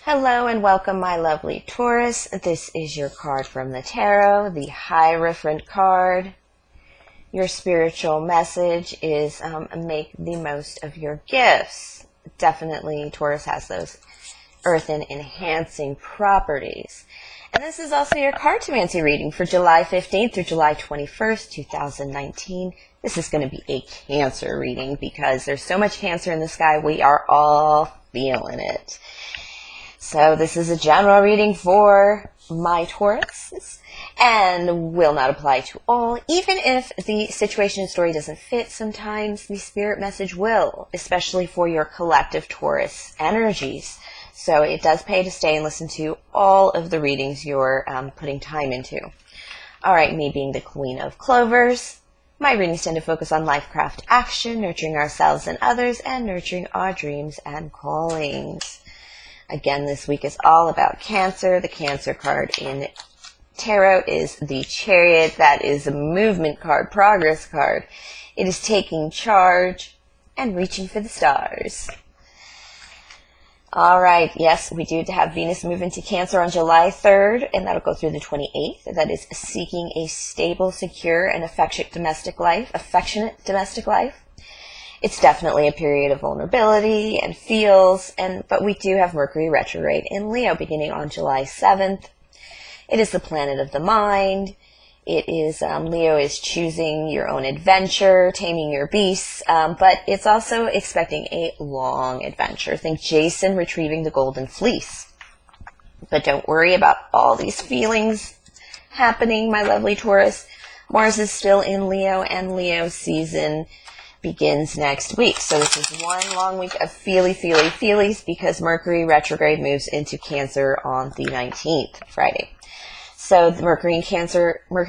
Hello and welcome, my lovely Taurus. This is your card from the tarot, the Hierophant card. Your spiritual message is make the most of your gifts. Definitely, Taurus has those earth and enhancing properties. And this is also your Cartomancy reading for July 15th through July 21st, 2019. This is going to be a Cancer reading because there's so much Cancer in the sky. We are all feeling it. So this is a general reading for my Taurus and will not apply to all. Even if the situation and story doesn't fit, sometimes the spirit message will, especially for your collective Taurus energies. So it does pay to stay and listen to all of the readings you're putting time into. All right, me being the Queen of Clovers, my readings tend to focus on LifeCraftAction, nurturing ourselves and others, and nurturing our dreams and callings. Again, this week is all about Cancer. The Cancer card in tarot is the Chariot. That is a movement card, progress card. It is taking charge and reaching for the stars. All right, yes, we do have Venus move into Cancer on July 3rd, and that'll go through the 28th. That is seeking a stable, secure, and affectionate domestic life. It's definitely a period of vulnerability and feels, but we do have Mercury retrograde in Leo beginning on July 7th. It is the planet of the mind. It is, Leo is choosing your own adventure, taming your beasts, but it's also expecting a long adventure. Think Jason retrieving the golden fleece. But don't worry about all these feelings happening, my lovely Taurus. Mars is still in Leo, and Leo season begins next week. So this is one long week of feelies because Mercury retrograde moves into Cancer on the 19th, Friday. So the Mercury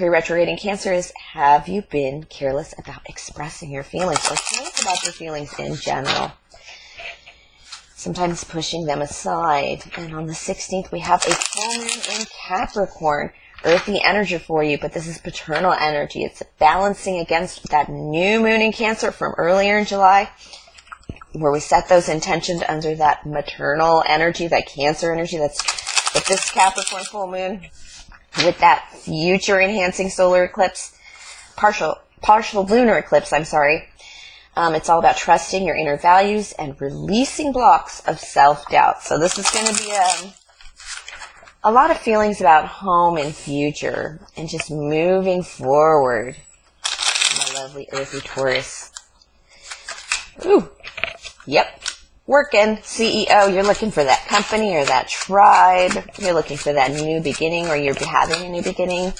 retrograde in Cancer is, have you been careless about expressing your feelings or careless about your feelings in general? Sometimes pushing them aside. And on the 16th, we have a full moon in Capricorn. Earthy energy for you, but this is paternal energy. It's balancing against that new moon in Cancer from earlier in July, where we set those intentions under that maternal energy, that Cancer energy. That's with this Capricorn full moon, with that future enhancing solar eclipse, partial lunar eclipse, It's all about trusting your inner values and releasing blocks of self-doubt. So this is going to be a lot of feelings about home and future and just moving forward. My lovely earthy Taurus. Ooh, yep. Working. CEO, you're looking for that company or that tribe. You're looking for that new beginning, or you're having a new beginning.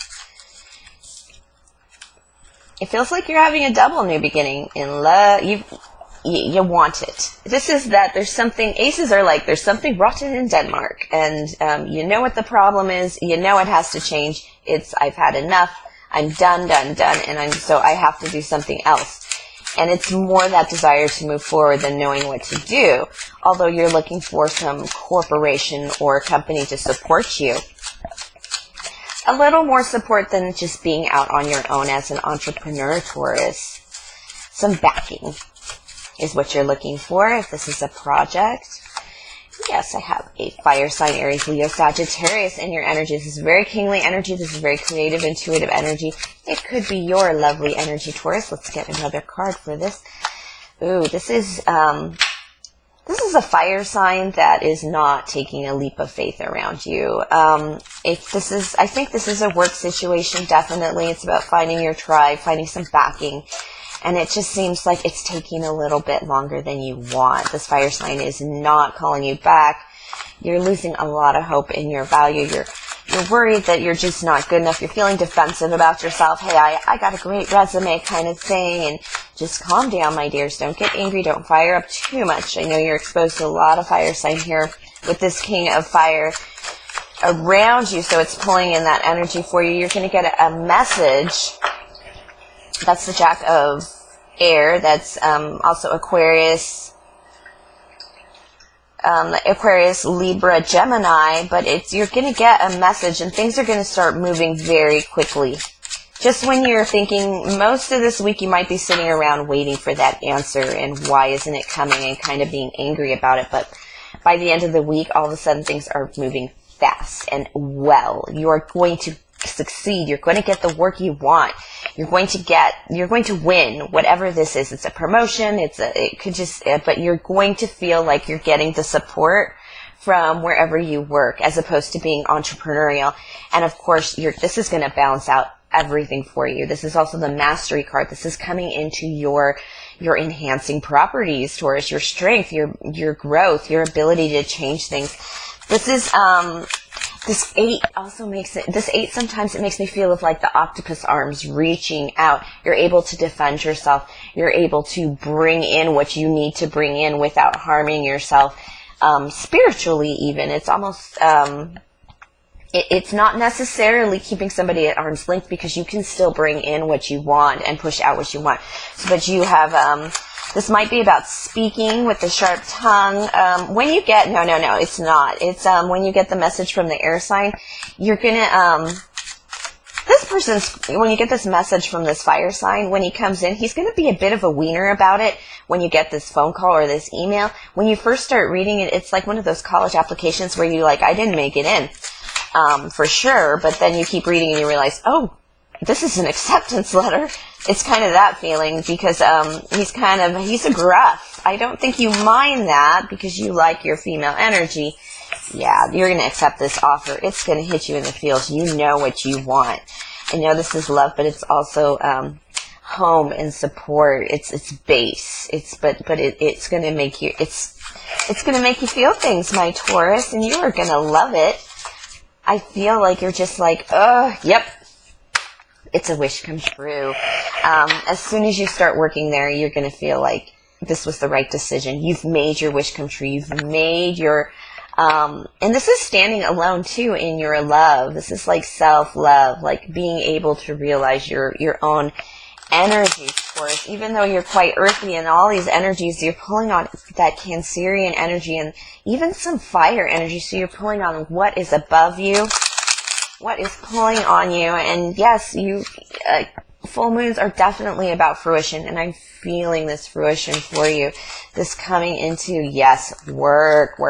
It feels like you're having a double new beginning in love. You want it. This is that there's something, aces are like, there's something rotten in Denmark. And you know what the problem is. You know it has to change. I've had enough. I'm done. And so I have to do something else. And it's more that desire to move forward than knowing what to do. Although you're looking for some corporation or company to support you. A little more support than just being out on your own as an entrepreneur, Taurus. Some backing is what you're looking for if this is a project. Yes, I have a fire sign, Aries, Leo, Sagittarius in your energy. This is very kingly energy. This is very creative, intuitive energy. It could be your lovely energy, Taurus. Let's get another card for this. Ooh, this is a fire sign that is not taking a leap of faith around you. I think this is a work situation, definitely. It's about finding your tribe, finding some backing. And it just seems like it's taking a little bit longer than you want. This fire sign is not calling you back. You're losing a lot of hope in your value. You're worried that you're just not good enough. You're feeling defensive about yourself. Hey, I got a great resume kind of thing. And just calm down, my dears. Don't get angry. Don't fire up too much. I know you're exposed to a lot of fire sign here with this King of Fire around you. So it's pulling in that energy for you. You're going to get a message. That's the Jack of Air. That's also Aquarius, Libra, Gemini. But you're going to get a message, and things are going to start moving very quickly. Just when you're thinking, most of this week you might be sitting around waiting for that answer, and why isn't it coming, and kind of being angry about it. But by the end of the week, all of a sudden things are moving fast and well. You're going to succeed. You're going to get the work you want. You're going to win, whatever this is. It's a promotion. But you're going to feel like you're getting the support from wherever you work, as opposed to being entrepreneurial. And of course, this is going to balance out everything for you. This is also the mastery card. This is coming into your enhancing properties, Taurus, your strength, your growth, your ability to change things. This is, this 8 also this 8 sometimes it makes me feel of like the octopus arms reaching out. You're able to defend yourself. You're able to bring in what you need to bring in without harming yourself. Spiritually even, it's almost, it's not necessarily keeping somebody at arm's length, because you can still bring in what you want and push out what you want. But you have, this might be about speaking with the sharp tongue. When you get, no, it's not. It's, when you get the message from the air sign, you're gonna, when you get this message from this fire sign, when he comes in, he's gonna be a bit of a wiener about it. When you get this phone call or this email, when you first start reading it, it's like one of those college applications where you're like, I didn't make it in, for sure. But then you keep reading and you realize, oh, this is an acceptance letter. It's kind of that feeling, because he's a gruff. I don't think you mind that, because you like your female energy. Yeah, you're going to accept this offer. It's going to hit you in the feels. You know what you want. I know this is love, but it's also home and support. It's base. It's going to make you going to make you feel things, my Taurus, and you are going to love it. I feel like you're just like, oh, yep. It's a wish come true. As soon as you start working there, you're going to feel like this was the right decision. You've made your wish come true. You've made your, and this is standing alone too in your love. This is like self-love, like being able to realize your own energy, Taurus. Even though you're quite earthy and all these energies, you're pulling on that Cancerian energy and even some fire energy. So you're pulling on what is above you, what is pulling on you. And yes, full moons are definitely about fruition, and I'm feeling this fruition for you. This coming into, yes, work.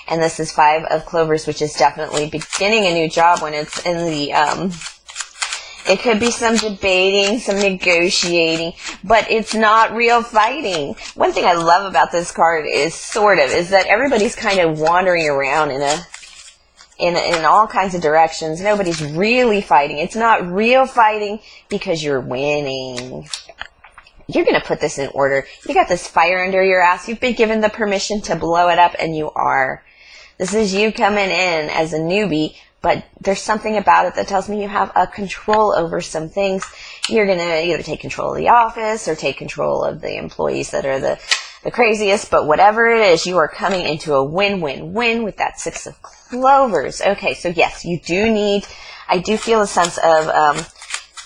And this is 5 of Clovers, which is definitely beginning a new job when it's in the, it could be some debating, some negotiating, but it's not real fighting. One thing I love about this card is that everybody's kind of wandering around in all kinds of directions. Nobody's really fighting. It's not real fighting, because you're winning. You're going to put this in order. You got this fire under your ass. You've been given the permission to blow it up, and you are. This is you coming in as a newbie, but there's something about it that tells me you have a control over some things. You're going to either take control of the office or take control of the employees that are the craziest, but whatever it is, you are coming into a win-win-win with that 6 of Clovers. Okay, so yes, I do feel a sense of,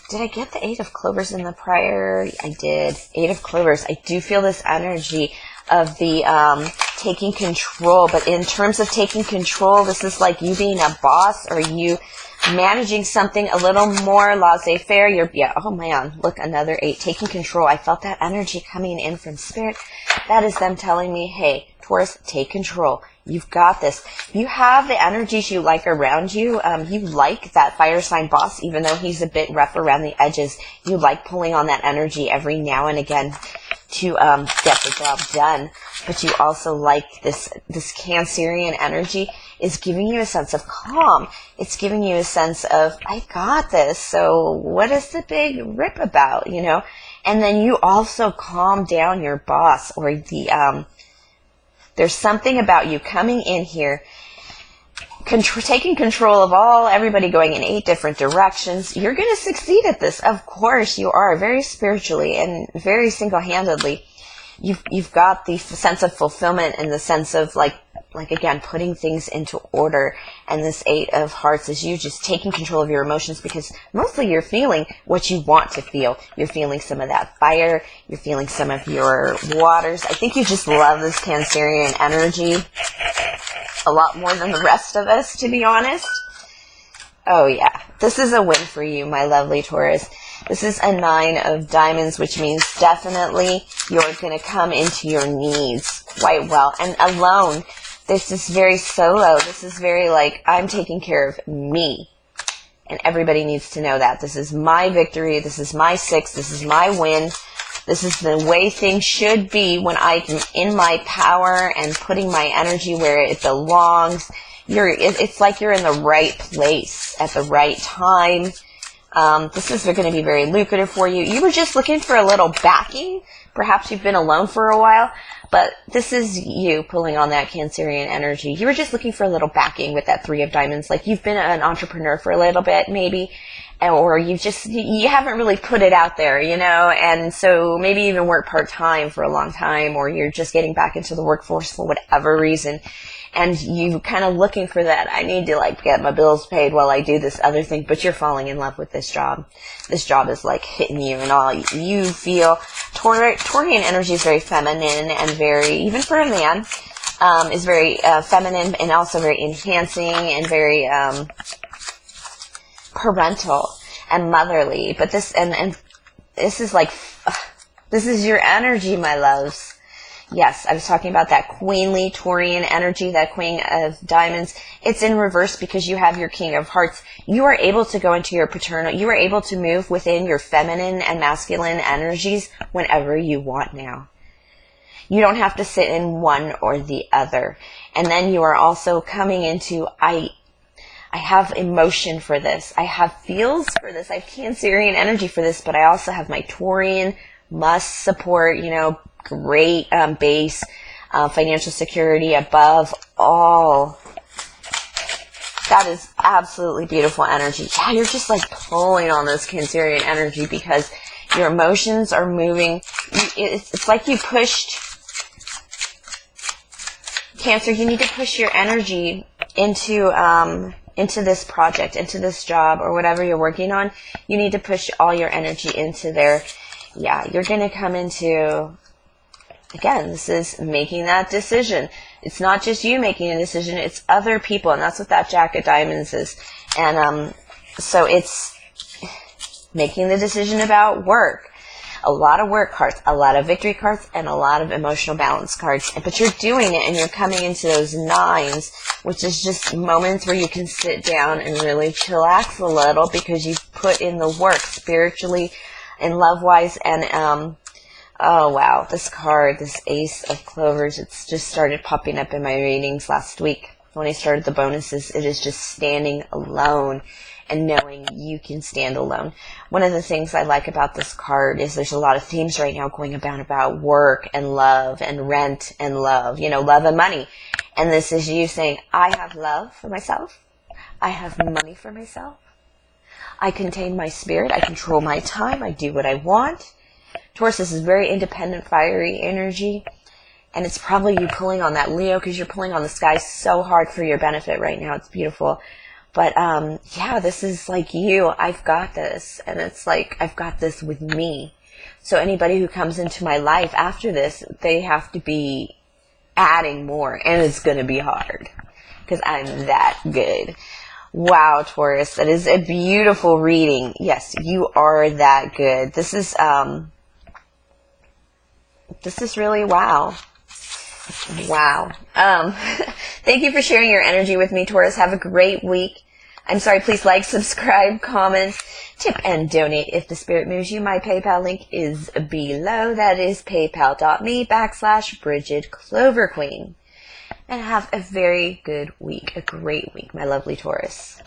did I get the 8 of Clovers in the prior? I did. 8 of Clovers. I do feel this energy of the taking control, but in terms of taking control, this is like you being a boss, or you managing something a little more laissez-faire. Oh man, look, another 8, taking control. I felt that energy coming in from Spirit. That is them telling me, hey, Taurus, take control. You've got this. You have the energies you like around you. You like that fire sign boss, even though he's a bit rough around the edges. You like pulling on that energy every now and again to get the job done. But you also like this Cancerian energy is giving you a sense of calm. It's giving you a sense of, I got this. So what is the big rip about, And then you also calm down your boss, or there's something about you coming in here, taking control of everybody going in 8 different directions. You're going to succeed at this. Of course you are, very spiritually and very single-handedly. You've got the sense of fulfillment and the sense of like again, putting things into order. And this 8 of Hearts is you just taking control of your emotions, because mostly you're feeling what you want to feel. You're feeling some of that fire. You're feeling some of your waters. I think you just love this Cancerian energy a lot more than the rest of us, to be honest. Oh yeah, this is a win for you, my lovely Taurus. This is a 9 of Diamonds, which means definitely you're going to come into your needs. quite well. And alone, this is very solo. This is very like, I'm taking care of me. And everybody needs to know that. This is my victory. This is my 6. This is my win. This is the way things should be when I'm in my power and putting my energy where it belongs. It's like you're in the right place at the right time. This is going to be very lucrative for you. You were just looking for a little backing. Perhaps you've been alone for a while, but this is you pulling on that Cancerian energy. You were just looking for a little backing with that 3 of diamonds. Like you've been an entrepreneur for a little bit, maybe, or you haven't really put it out there, you know, and so maybe even work part-time for a long time, or you're just getting back into the workforce for whatever reason. And you kind of looking for that, I need to like get my bills paid while I do this other thing, but you're falling in love with this job. This job is like hitting you and all. You feel, Taurian energy is very feminine and very, even for a man, is very feminine and also very enhancing and very parental and motherly. But this, and this is like, this is your energy, my loves. Yes, I was talking about that queenly Taurian energy, that Queen of Diamonds. It's in reverse because you have your King of Hearts. You are able to go into your paternal, you are able to move within your feminine and masculine energies whenever you want now. You don't have to sit in one or the other. And then you are also coming into, I have emotion for this. I have feels for this. I have Cancerian energy for this, but I also have my Taurian must support, you know, great base, financial security above all. That is absolutely beautiful energy. Yeah, you're just like pulling on this Cancerian energy because your emotions are moving. It's like you pushed, Cancer, you need to push your energy into this project, into this job, or whatever you're working on. You need to push all your energy into there. Yeah, you're going to come into, again, this is making that decision. It's not just you making a decision, it's other people, and that's what that Jack of Diamonds is. And so it's making the decision about work. A lot of work cards, a lot of victory cards, and a lot of emotional balance cards. But you're doing it, and you're coming into those 9s, which is just moments where you can sit down and really chillax a little because you've put in the work spiritually and love-wise. And oh wow, this card, this Ace of Clovers, it's just started popping up in my readings last week. When I started the bonuses, it is just standing alone and knowing you can stand alone. One of the things I like about this card is there's a lot of themes right now going about work and love and rent and love, you know, love and money. And this is you saying, I have love for myself. I have money for myself. I contain my spirit. I control my time. I do what I want. Taurus, this is very independent, fiery energy. And it's probably you pulling on that Leo because you're pulling on the sky so hard for your benefit right now. It's beautiful. But yeah, this is like you. I've got this. And it's like, I've got this with me. So anybody who comes into my life after this, they have to be adding more. And it's going to be hard because I'm that good. Wow, Taurus, that is a beautiful reading. Yes, you are that good. This is really wow. Wow. Thank you for sharing your energy with me, Taurus. Have a great week. I'm sorry, please like, subscribe, comment, tip, and donate if the spirit moves you. My PayPal link is below. That is paypal.me/Bridget Clover Queen. And have a very good week, a great week, my lovely Taurus.